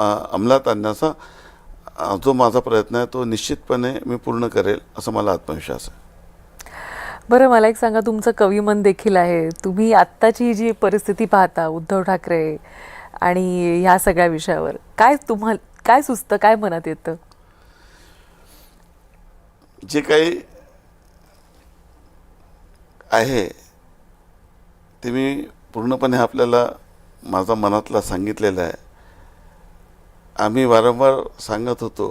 अंमलात आणण्याचा जो माझा प्रयत्न आहे तो निश्चितपणे मी पूर्ण करेल असं मला आत्मविश्वास आहे. बरं, मला एक सांगा, तुमचं कविमन देखील आहे. तुम्ही आत्ताची जी परिस्थिती पाहता, उद्धव ठाकरे आणि ह्या सगळ्या विषयावर तुम्हाला काय सुचतं, काय मनात येतं? जे काही आहे ते मी पूर्णपणे आपल्याला माझा मनातला सांगितलेलं आहे. आम्ही वारंवार सांगत होतो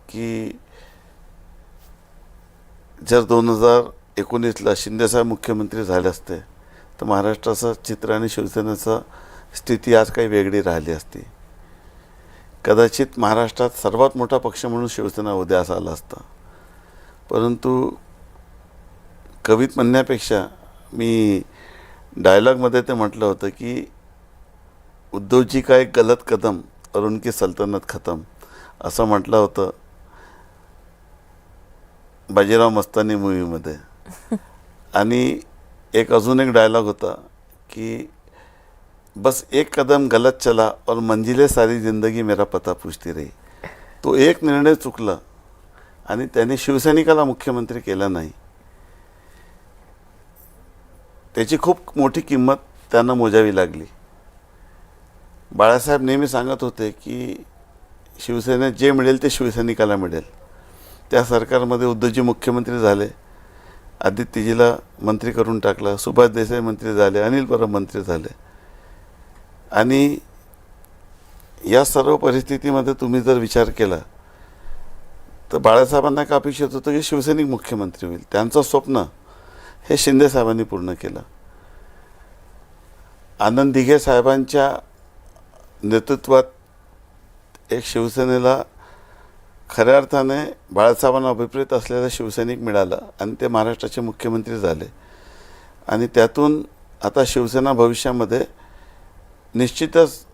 की जर 2019ला शिंदेसाहेब मुख्यमंत्री झाले असते तर महाराष्ट्राचं चित्र आणि शिवसेनेचं स्थिती आज काही वेगळी राहिली असती. कदाचित महाराष्ट्रात सर्वात मोठा पक्ष म्हणून शिवसेना उदयास आला असता. परंतु कवित म्हणण्यापेक्षा मी डायलॉगमध्ये ते म्हटलं होतं की उद्धवजी का एक गलत कदम और उनकी सल्तनत खतम, असं म्हटलं होतं बाजीराव मस्तानी मूवीमध्ये. आणि अजून एक डायलॉग होता की बस एक कदम गलत चला और मंजिले सारी जिंदगी मेरा पता पूछती रही. तो एक निर्णय चुकला आणि त्याने शिवसैनिकाला मुख्यमंत्री केला नाही. त्याची खूप मोठी किंमत त्यांना मोजावी लागली. बाळासाहेब नेहमी सांगत होते की शिवसेनेत जे मिळेल ते शिवसैनिकाला मिळेल. त्या सरकारमध्ये उद्धवजी मुख्यमंत्री झाले, आदित्यजीला मंत्री करून टाकलं, सुभाष देसाई मंत्री झाले, अनिल परब मंत्री झाले. आणि या सर्व परिस्थितीमध्ये तुम्ही जर विचार केला तर बाळासाहेबांना एक अपेक्षित होतं की शिवसैनिक मुख्यमंत्री होईल. त्यांचं स्वप्न हे शिंदे साहेबांनी पूर्ण केलं. आनंद दिघे साहेबांच्या नेतृत्वात एक शिवसेनेला खऱ्या अर्थाने बाळासाहेबांना अभिप्रेत असलेला शिवसैनिक मिळाला आणि ते महाराष्ट्राचे मुख्यमंत्री झाले. आणि त्यातून आता शिवसेना भविष्यामध्ये निश्चितच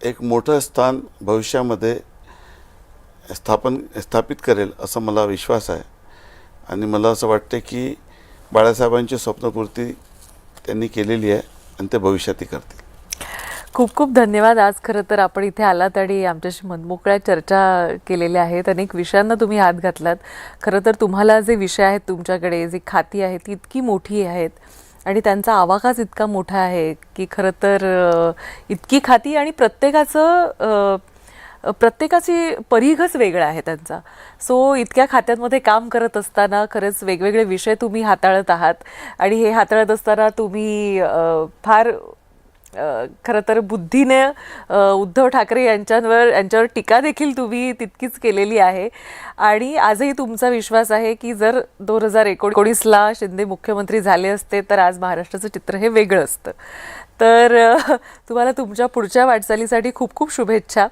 एक मोठं स्थान भविष्यामध्ये स्थापित करेल असं मला विश्वास आहे. आणि मला असं वाटतं की बाळासाहेबांची स्वप्नपूर्ती त्यांनी केलेली आहे आणि ते भविष्यातही करतील. खूप खूप धन्यवाद. आज खरं तर आपण इथे आलात आणि आमच्याशी मनमोकळ्या चर्चा केलेल्या आहेत. अनेक विषयांना तुम्ही हात घातलात. खरं तर तुम्हाला जे विषय आहेत, तुमच्याकडे जी खाती आहेत ती इतकी मोठी आहेत आणि त्यांचा आवाकाच इतका मोठा आहे की खरं तर इतकी खाती आणि प्रत्येकाची परिघच वेगळा आहे त्यांचा. सो इतक्या खात्यांमध्ये काम करत असताना खरंच वेगवेगळे विषय तुम्ही हाताळत आहात आणि हे हाताळत असताना तुम्ही फार खरं तर बुद्धीने उद्धव ठाकरे यांच्यावर टीका देखील तुम्ही तितकीच केलेली आहे. आणि आजही तुमचा विश्वास आहे की जर 2019ला शिंदे मुख्यमंत्री झाले असते तर आज महाराष्ट्राचं चित्र हे वेगळं असतं. तर तुम्हाला तुमच्या पुढच्या वाटचालीसाठी खूप खूप शुभेच्छा.